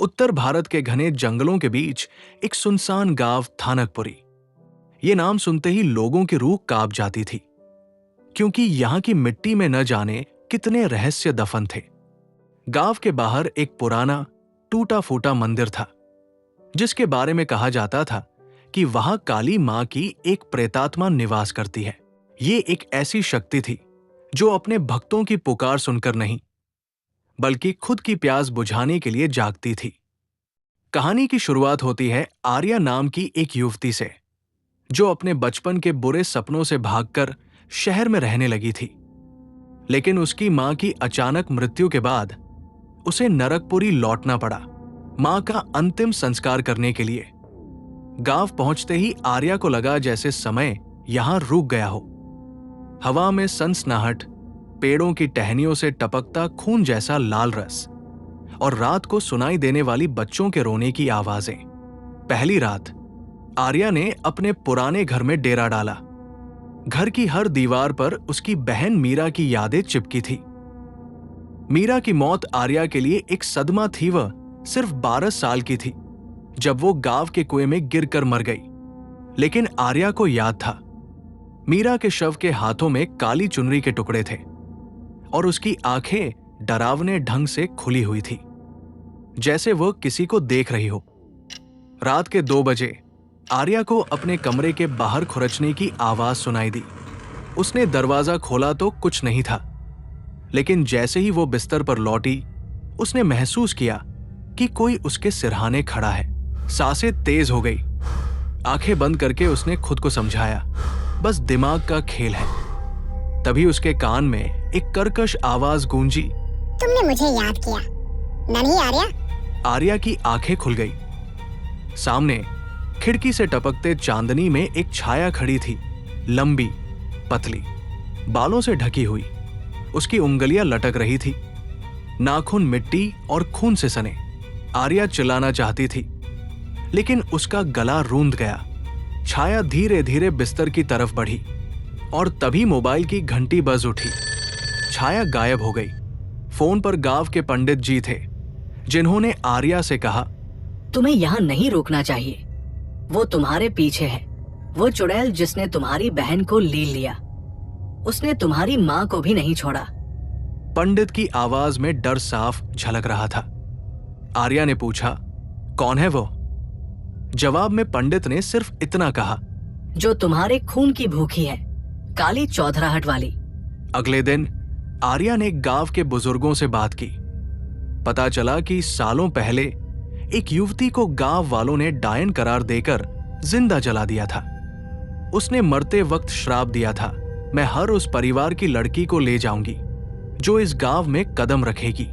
उत्तर भारत के घने जंगलों के बीच एक सुनसान गांव थानकपुरी। ये नाम सुनते ही लोगों की रूह कांप जाती थी, क्योंकि यहां की मिट्टी में न जाने कितने रहस्य दफन थे। गांव के बाहर एक पुराना टूटा फूटा मंदिर था, जिसके बारे में कहा जाता था कि वहां काली मां की एक प्रेतात्मा निवास करती है। ये एक ऐसी शक्ति थी जो अपने भक्तों की पुकार सुनकर नहीं, बल्कि खुद की प्यास बुझाने के लिए जागती थी। कहानी की शुरुआत होती है आर्या नाम की एक युवती से, जो अपने बचपन के बुरे सपनों से भागकर शहर में रहने लगी थी। लेकिन उसकी मां की अचानक मृत्यु के बाद उसे नरकपुरी लौटना पड़ा, मां का अंतिम संस्कार करने के लिए। गांव पहुंचते ही आर्या को लगा जैसे समय यहां रुक गया हो। हवा में सनसनाहट, पेड़ों की टहनियों से टपकता खून जैसा लाल रस और रात को सुनाई देने वाली बच्चों के रोने की आवाजें। पहली रात आर्या ने अपने पुराने घर में डेरा डाला। घर की हर दीवार पर उसकी बहन मीरा की यादें चिपकी थी। मीरा की मौत आर्या के लिए एक सदमा थी। वह सिर्फ 12 साल की थी जब वो गांव के कुएं में गिरकर मर गई। लेकिन आर्या को याद था, मीरा के शव के हाथों में काली चुनरी के टुकड़े थे और उसकी आंखें डरावने ढंग से खुली हुई थी, जैसे वो किसी को देख रही हो। रात के 2 बजे आर्या को अपने कमरे के बाहर खुरचने की आवाज सुनाई दी। उसने दरवाजा खोला तो कुछ नहीं था, लेकिन जैसे ही वो बिस्तर पर लौटी, उसने महसूस किया कि कोई उसके सिरहाने खड़ा है। सांसें तेज हो गई। आंखें बंद करके उसने खुद को समझाया, बस दिमाग का खेल है। तभी उसके कान में एक कर्कश आवाज गूंजी, तुमने मुझे याद किया, नहीं आर्या? आर्या की आंखें खुल गई। सामने खिड़की से टपकते चांदनी में एक छाया खड़ी थी, लंबी, पतली, बालों से ढकी हुई। उसकी उंगलियां लटक रही थी, नाखून मिट्टी और खून से सने। आर्या चिल्लाना चाहती थी, लेकिन उसका गला रूंध गया। छाया धीरे धीरे बिस्तर की तरफ बढ़ी और तभी मोबाइल की घंटी बज उठी। छाया गायब हो गई। फोन पर गांव के पंडित जी थे, जिन्होंने आर्या से कहा, तुम्हें यहाँ नहीं रुकना चाहिए। वो तुम्हारे पीछे है। वो चुड़ैल जिसने तुम्हारी बहन को ले लिया, उसने तुम्हारी माँ को भी नहीं छोड़ा। पंडित की आवाज में डर साफ झलक रहा था। आर्या ने पूछा, कौन है वो? जवाब में पंडित ने सिर्फ इतना कहा, जो तुम्हारे खून की भूखी है, काली चौधराहट वाली। अगले दिन आर्या ने गांव के बुजुर्गों से बात की। पता चला कि सालों पहले एक युवती को गांव वालों ने डायन करार देकर जिंदा जला दिया था। उसने मरते वक्त श्राप दिया था, मैं हर उस परिवार की लड़की को ले जाऊंगी जो इस गांव में कदम रखेगी।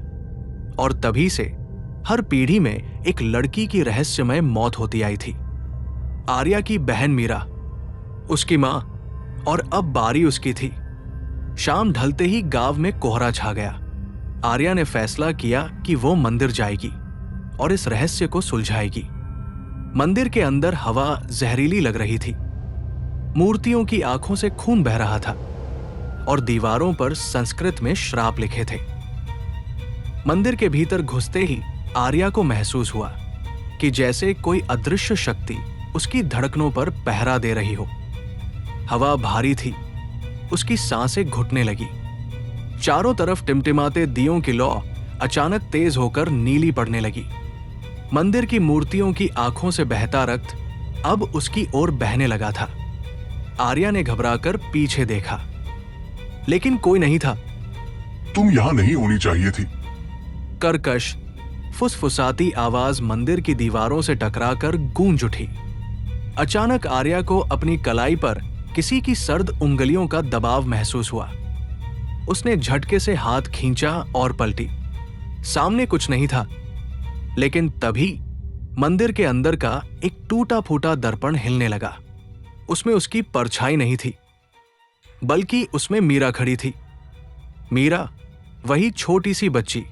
और तभी से हर पीढ़ी में एक लड़की की रहस्यमय मौत होती आई थी। आर्या की बहन मीरा, उसकी मां, और अब बारी उसकी थी। शाम ढलते ही गांव में कोहरा छा गया। आर्या ने फैसला किया कि वो मंदिर जाएगी और इस रहस्य को सुलझाएगी। मंदिर के अंदर हवा जहरीली लग रही थी। मूर्तियों की आंखों से खून बह रहा था और दीवारों पर संस्कृत में श्राप लिखे थे। मंदिर के भीतर घुसते ही आर्या को महसूस हुआ कि जैसे कोई अदृश्य शक्ति उसकी धड़कनों पर पहरा दे रही हो। हवा भारी थी, उसकी सांसें घुटने लगी। चारों तरफ टिमटिमाते दियों की लौ अचानक तेज होकर नीली पड़ने लगी। मंदिर की मूर्तियों की आंखों से बहता रक्त अब उसकी ओर बहने लगा था। आर्या ने घबराकर पीछे देखा, लेकिन कोई नहीं था। तुम यहाँ नहीं होनी चाहिए थी। कर्कश फुसफुसाती आवाज मंदिर की दीवारों से टकराकर गूंज उठी। अचानक आर्या को अपनी कलाई पर किसी की सर्द उंगलियों का दबाव महसूस हुआ। उसने झटके से हाथ खींचा और पलटी। सामने कुछ नहीं था, लेकिन तभी मंदिर के अंदर का एक टूटा फूटा दर्पण हिलने लगा। उसमें उसकी परछाई नहीं थी, बल्कि उसमें मीरा खड़ी थी। मीरा, वही छोटी सी बच्ची,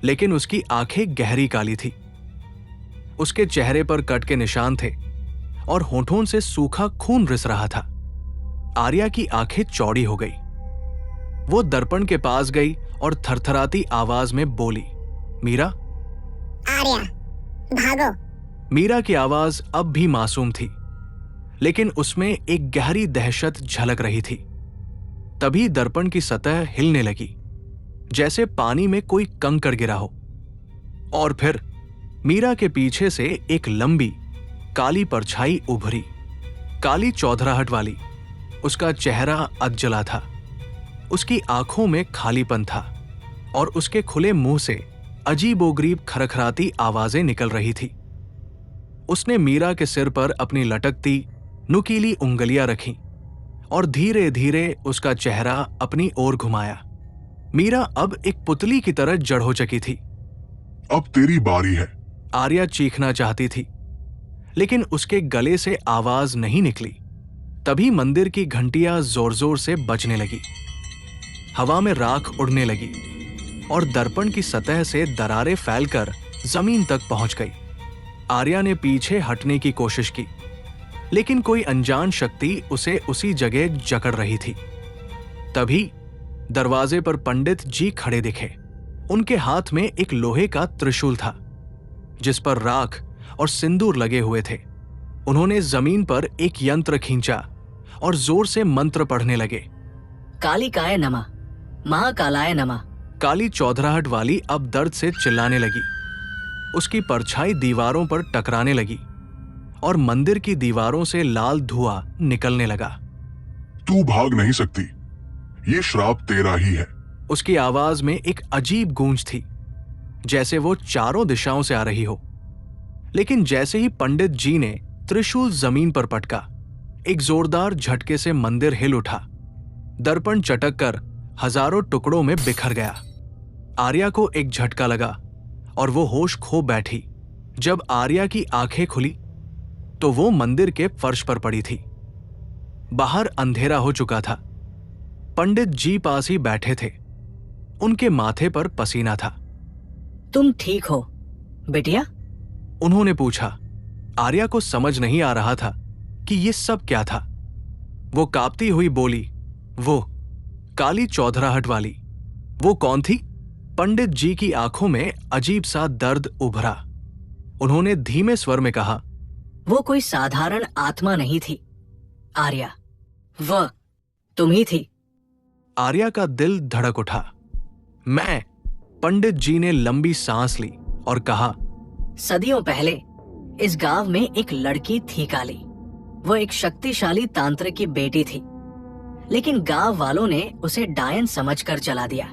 लेकिन उसकी आंखें गहरी काली थी। उसके चेहरे पर कट के निशान थे और होठों से सूखा खून रिस रहा था। आर्या की आंखें चौड़ी हो गई। वो दर्पण के पास गई और थरथराती आवाज में बोली, मीरा। आर्या, भागो। मीरा की आवाज अब भी मासूम थी, लेकिन उसमें एक गहरी दहशत झलक रही थी। तभी दर्पण की सतह हिलने लगी, जैसे पानी में कोई कंकड़ गिरा हो। और फिर मीरा के पीछे से एक लंबी काली परछाई उभरी, काली चौधराहट वाली। उसका चेहरा अधजला था, उसकी आंखों में खालीपन था और उसके खुले मुंह से अजीबोगरीब खरखराती आवाजें निकल रही थी। उसने मीरा के सिर पर अपनी लटकती नुकीली उंगलियां रखीं और धीरे धीरे उसका चेहरा अपनी ओर घुमाया। मीरा अब एक पुतली की तरह जड़ हो चुकी थी। अब तेरी बारी है। आर्या चीखना चाहती थी, लेकिन उसके गले से आवाज नहीं निकली। तभी मंदिर की घंटियां जोर जोर से बजने लगी, हवा में राख उड़ने लगी और दर्पण की सतह से दरारें फैलकर जमीन तक पहुंच गई। आर्या ने पीछे हटने की कोशिश की, लेकिन कोई अनजान शक्ति उसे उसी जगह जकड़ रही थी। तभी दरवाजे पर पंडित जी खड़े दिखे। उनके हाथ में एक लोहे का त्रिशूल था, जिस पर राख और सिंदूर लगे हुए थे। उन्होंने जमीन पर एक यंत्र खींचा और जोर से मंत्र पढ़ने लगे। कालिकाय नमः, महाकालाय नमः। काली चौधराहट वाली अब दर्द से चिल्लाने लगी। उसकी परछाई दीवारों पर टकराने लगी और मंदिर की दीवारों से लाल धुआं निकलने लगा। तू भाग नहीं सकती, ये श्राप तेरा ही है। उसकी आवाज में एक अजीब गूंज थी, जैसे वो चारों दिशाओं से आ रही हो। लेकिन जैसे ही पंडित जी ने त्रिशूल जमीन पर पटका, एक जोरदार झटके से मंदिर हिल उठा। दर्पण चटक कर हजारों टुकड़ों में बिखर गया। आर्या को एक झटका लगा और वो होश खो बैठी। जब आर्या की आंखें खुली तो वो मंदिर के फर्श पर पड़ी थी। बाहर अंधेरा हो चुका था। पंडित जी पास ही बैठे थे। उनके माथे पर पसीना था। तुम ठीक हो बिटिया? उन्होंने पूछा। आर्या को समझ नहीं आ रहा था कि ये सब क्या था। वो कांपती हुई बोली, वो काली चौधराहट वाली, वो कौन थी? पंडित जी की आंखों में अजीब सा दर्द उभरा। उन्होंने धीमे स्वर में कहा, वो कोई साधारण आत्मा नहीं थी आर्या, वह तुम ही थी। आर्या का दिल धड़क उठा। मैं? पंडित जी ने लंबी सांस ली और कहा, सदियों पहले इस गांव में एक लड़की थी काली। वो एक शक्तिशाली तांत्रिक की बेटी थी, लेकिन गांव वालों ने उसे डायन समझकर जला दिया।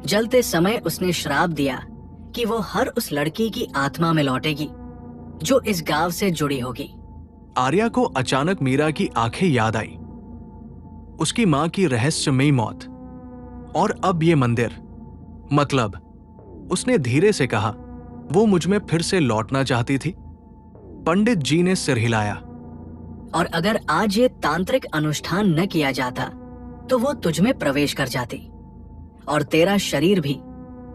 जलते समय उसने श्राप दिया कि वो हर उस लड़की की आत्मा में लौटेगी जो इस गांव से जुड़ी होगी। आर्या को अचानक मीरा की आंखें याद आई, उसकी मां की रहस्यमयी मौत, और अब ये मंदिर। मतलब, उसने धीरे से कहा, वो मुझ में फिर से लौटना चाहती थी। पंडित जी ने सिर हिलाया। और अगर आज ये तांत्रिक अनुष्ठान न किया जाता तो वो तुझ में प्रवेश कर जाती और तेरा शरीर भी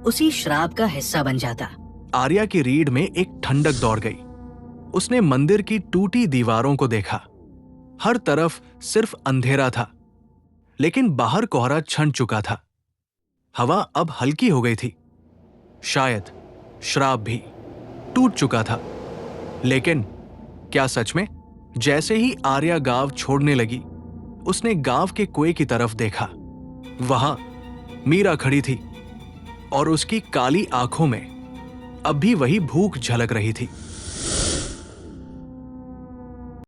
उसी श्राप का हिस्सा बन जाता। आर्या की रीढ़ में एक ठंडक दौड़ गई। उसने मंदिर की टूटी दीवारों को देखा। हर तरफ सिर्फ अंधेरा था, लेकिन बाहर कोहरा छंट चुका था। हवा अब हल्की हो गई थी। शायद श्राप भी टूट चुका था। लेकिन क्या सच में? जैसे ही आर्या गांव छोड़ने लगी, उसने गांव के कुएं की तरफ देखा। वहां मीरा खड़ी थी और उसकी काली आंखों में अब भी वही भूख झलक रही थी।